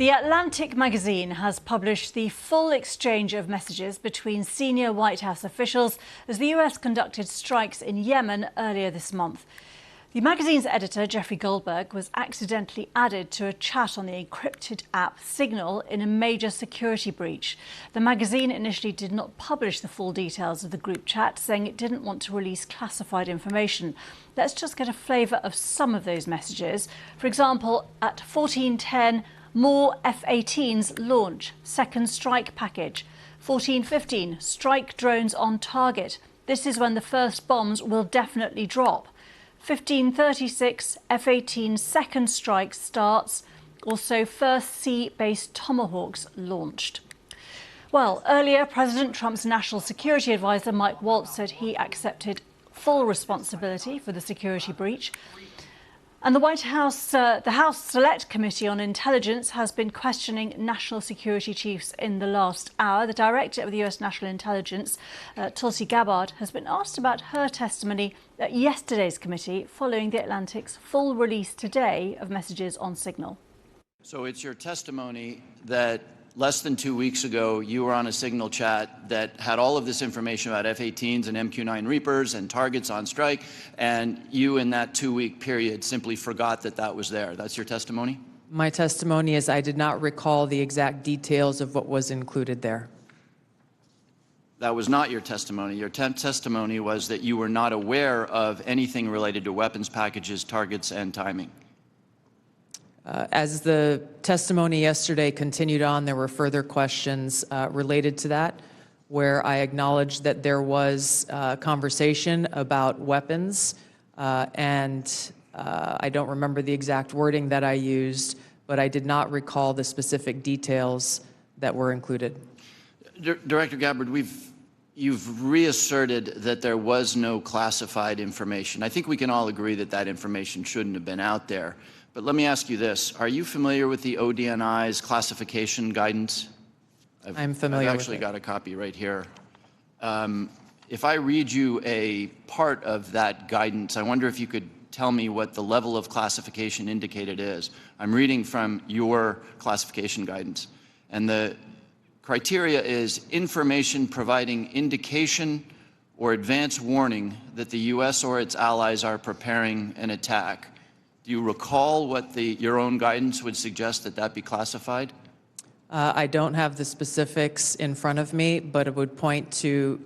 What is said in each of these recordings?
The Atlantic magazine has published the full exchange of messages between senior White House officials as the US conducted strikes in Yemen earlier this month. The magazine's editor, Jeffrey Goldberg, was accidentally added to a chat on the encrypted app Signal in a major security breach. The magazine initially did not publish the full details of the group chat, saying it didn't want to release classified information. Let's just get a flavour of some of those messages. For example, at 14:10, more F-18s launch, second strike package. 14:15, strike drones on target. This is when the first bombs will definitely drop. 15:36, F-18 second strike starts. Also, first sea-based Tomahawks launched. Well, earlier, President Trump's national security advisor, Mike Waltz, said he accepted full responsibility for the security breach. And the House Select Committee on Intelligence has been questioning national security chiefs in the last hour. The director of the US National Intelligence, Tulsi Gabbard, has been asked about her testimony at yesterday's committee following the Atlantic's full release today of messages on Signal. So it's your testimony that less than 2 weeks ago, you were on a Signal chat that had all of this information about F-18s and MQ-9 Reapers and targets on strike, and you in that 2-week period simply forgot that that was there. That's your testimony? My testimony is I did not recall the exact details of what was included there. That was not your testimony. Your testimony was that you were not aware of anything related to weapons packages, targets, and timing. As the testimony yesterday continued on, there were further questions related to that, where I acknowledged that there was conversation about weapons, and I don't remember the exact wording that I used, but I did not recall the specific details that were included. Director Gabbard, you've reasserted that there was no classified information. I think we can all agree that that information shouldn't have been out there. But let me ask you this. Are you familiar with the ODNI's classification guidance? I'm familiar with it. I've actually got a copy right here. If I read you a part of that guidance, I wonder if you could tell me what the level of classification indicated is. I'm reading from your classification guidance. And the criteria is information providing indication or advance warning that the U.S. or its allies are preparing an attack. Do you recall what your own guidance would suggest that be classified? I don't have the specifics in front of me, but it would point to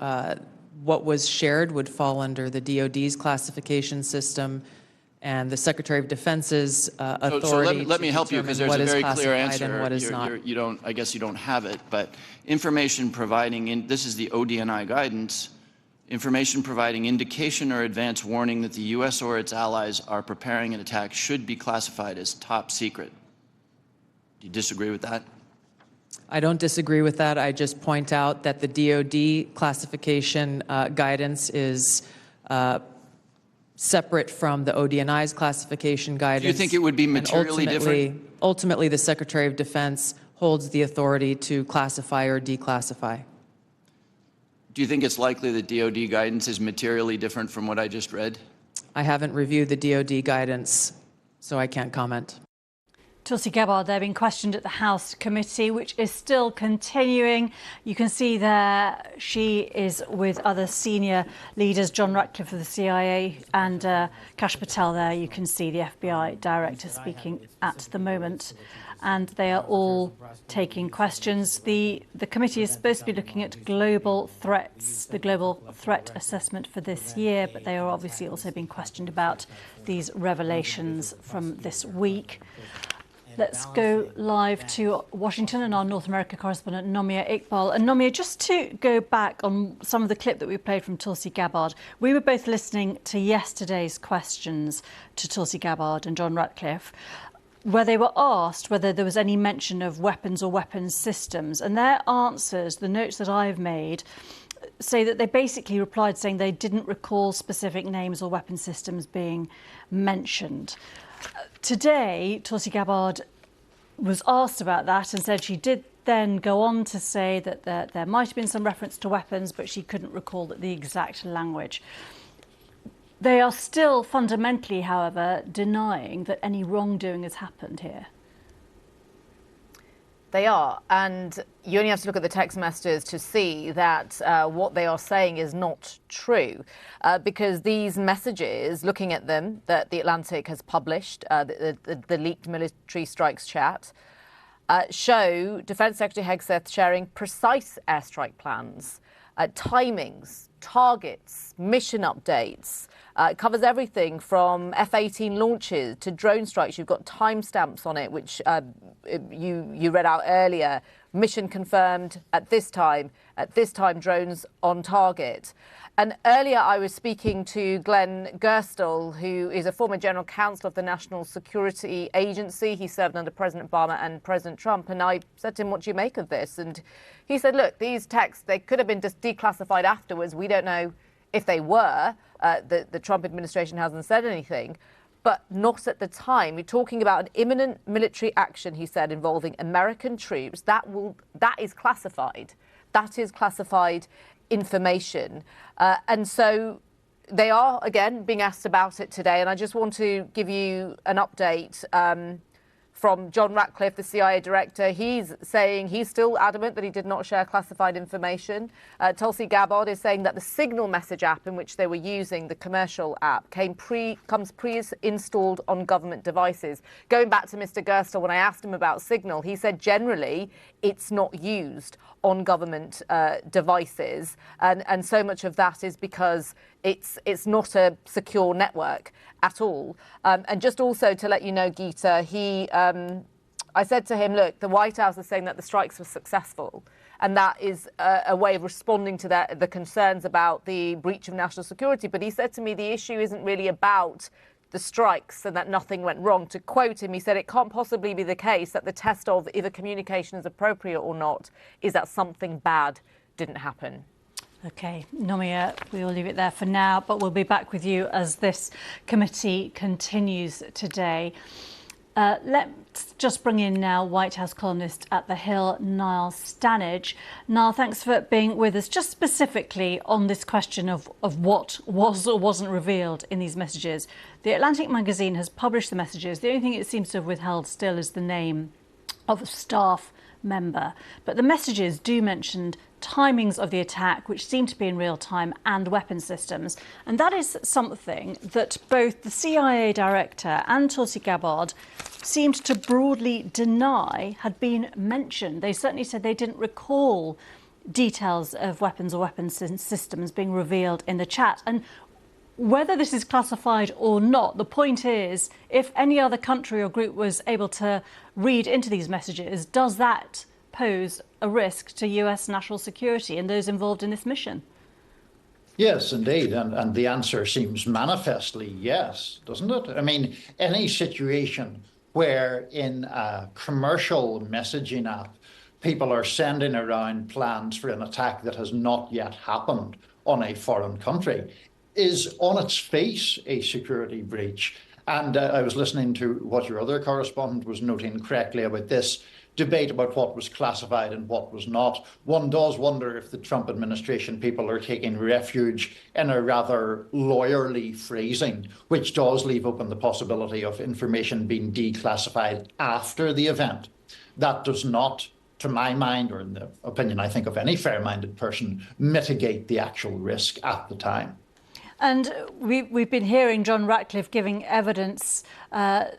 what was shared would fall under the DoD's classification system and the Secretary of Defense's authority. So let me help you, because there's a very clear answer. And what is not. I guess you don't have it, but information providing, this is the ODNI guidance, information providing indication or advance warning that the U.S. or its allies are preparing an attack should be classified as top secret. Do you disagree with that? I don't disagree with that. I just point out that the DoD classification guidance is separate from the ODNI's classification guidance. Do you think it would be materially different? Ultimately, the Secretary of Defense holds the authority to classify or declassify. Do you think it's likely that DoD guidance is materially different from what I just read? I haven't reviewed the DoD guidance, so I can't comment. Tulsi Gabbard there being questioned at the House committee, which is still continuing. You can see there she is with other senior leaders, John Ratcliffe of the CIA and Kash Patel there. You can see the FBI director speaking at the moment. And they are all taking questions. The committee is supposed to be looking at global threats, the global threat assessment for this year, but they are obviously also being questioned about these revelations from this week. Let's go live to Washington and our North America correspondent, Nomia Iqbal. And Nomia, just to go back on some of the clip that we played from Tulsi Gabbard, we were both listening to yesterday's questions to Tulsi Gabbard and John Ratcliffe, where they were asked whether there was any mention of weapons or weapons systems. And their answers, the notes that I've made, say that they basically replied saying they didn't recall specific names or weapon systems being mentioned. Today, Tulsi Gabbard was asked about that and said she did then go on to say that there might have been some reference to weapons, but she couldn't recall the exact language. They are still fundamentally, however, denying that any wrongdoing has happened here. they are. And you only have to look at the text messages to see that what they are saying is not true. Because these messages, looking at them, that The Atlantic has published, the leaked military strikes chat, show Defence Secretary Hegseth sharing precise airstrike plans, timings, targets, mission updates. It covers everything from F-18 launches to drone strikes. You've got timestamps on it, which you read out earlier. Mission confirmed at this time drones on target. And earlier I was speaking to Glenn Gerstle, who is a former general counsel of the National Security Agency. He served under President Obama and President Trump. And I said to him, what do you make of this? And he said, look, these texts, they could have been just declassified afterwards. We don't know if they were. The Trump administration hasn't said anything, but not at the time. You're talking about an imminent military action, he said, involving American troops. That is classified. That is classified information. And so they are, again, being asked about it today. And I just want to give you an update from John Ratcliffe, the CIA director. He's saying he's still adamant that he did not share classified information. Tulsi Gabbard is saying that the Signal message app in which they were using, the commercial app, comes pre-installed on government devices. Going back to Mr. Gerstle, when I asked him about Signal, he said generally it's not used on government devices. And so much of that is because it's not a secure network at all. And just also to let you know, Geeta, I said to him, look, the White House is saying that the strikes were successful. And that is a way of responding to the concerns about the breach of national security. But he said to me, the issue isn't really about the strikes and that nothing went wrong. To quote him, he said, it can't possibly be the case that the test of if a communication is appropriate or not is that something bad didn't happen. OK, Nomia, we'll leave it there for now, but we'll be back with you as this committee continues today. Let's just bring in now White House columnist at The Hill, Niall Stanage. Niall, thanks for being with us. Just specifically on this question of what was or wasn't revealed in these messages. The Atlantic magazine has published the messages. The only thing it seems to have withheld still is the name of a staff member. But the messages do mention timings of the attack, which seem to be in real time, and weapon systems. And that is something that both the CIA director and Tulsi Gabbard seemed to broadly deny had been mentioned. They certainly said they didn't recall details of weapons or weapons systems being revealed in the chat. And whether this is classified or not, the point is, if any other country or group was able to read into these messages, does that pose a risk to US national security and those involved in this mission? Yes, indeed. And the answer seems manifestly yes, doesn't it? I mean, any situation where in a commercial messaging app, people are sending around plans for an attack that has not yet happened on a foreign country is on its face a security breach. And I was listening to what your other correspondent was noting correctly about this debate about what was classified and what was not. One does wonder if the Trump administration people are taking refuge in a rather lawyerly phrasing, which does leave open the possibility of information being declassified after the event. That does not, to my mind, or in the opinion, I think, of any fair-minded person, mitigate the actual risk at the time. And we've been hearing John Ratcliffe giving evidence,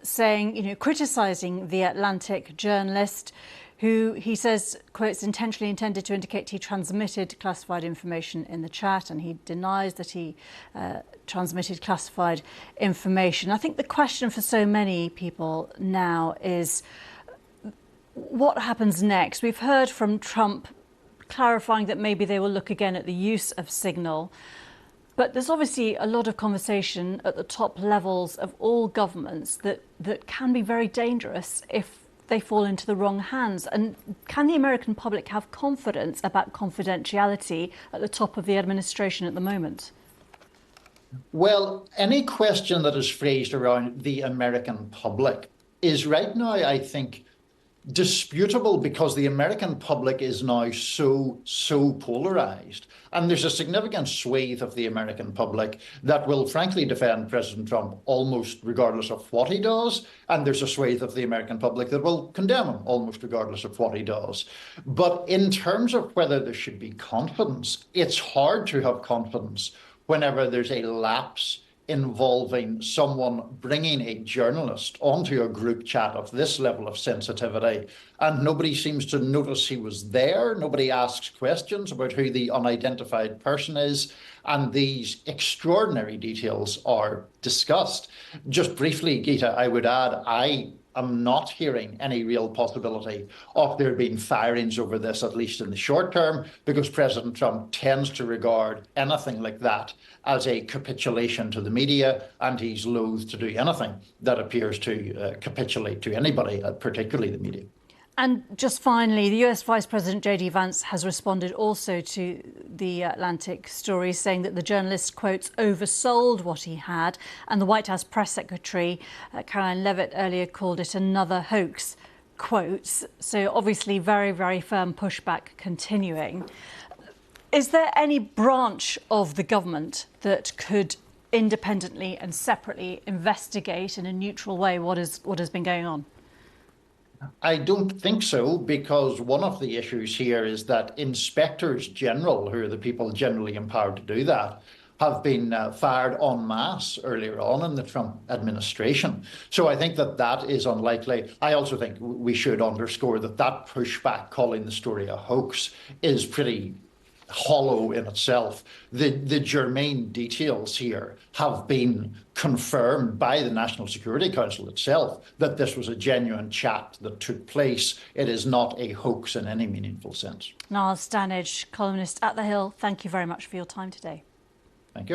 saying, criticising the Atlantic journalist, who he says, quotes, intentionally intended to indicate he transmitted classified information in the chat, and he denies that he transmitted classified information. I think the question for so many people now is, what happens next? We've heard from Trump clarifying that maybe they will look again at the use of Signal. But there's obviously a lot of conversation at the top levels of all governments that can be very dangerous if they fall into the wrong hands. And can the American public have confidence about confidentiality at the top of the administration at the moment? Well, any question that is phrased around the American public is right now, I think, disputable because the American public is now so polarized. And there's a significant swathe of the American public that will frankly defend President Trump almost regardless of what he does. And there's a swathe of the American public that will condemn him almost regardless of what he does. But in terms of whether there should be confidence, it's hard to have confidence whenever there's a lapse involving someone bringing a journalist onto a group chat of this level of sensitivity, and nobody seems to notice he was there. Nobody asks questions about who the unidentified person is, and these extraordinary details are discussed. Just briefly, Geeta, I would add, I'm not hearing any real possibility of there being firings over this, at least in the short term, because President Trump tends to regard anything like that as a capitulation to the media, and he's loath to do anything that appears to capitulate to anybody, particularly the media. And just finally, the US Vice President J.D. Vance has responded also to the Atlantic story, saying that the journalist, quotes, oversold what he had. And the White House press secretary, Karoline Leavitt, earlier called it another hoax, quotes. So obviously very, very firm pushback continuing. Is there any branch of the government that could independently and separately investigate in a neutral way what has been going on? I don't think so, because one of the issues here is that inspectors general, who are the people generally empowered to do that, have been fired en masse earlier on in the Trump administration. So I think that is unlikely. I also think we should underscore that pushback, calling the story a hoax, is pretty hollow in itself. The germane details here have been confirmed by the National Security Council itself that this was a genuine chat that took place. It is not a hoax in any meaningful sense. Niall Stanage, columnist at The Hill, thank you very much for your time today.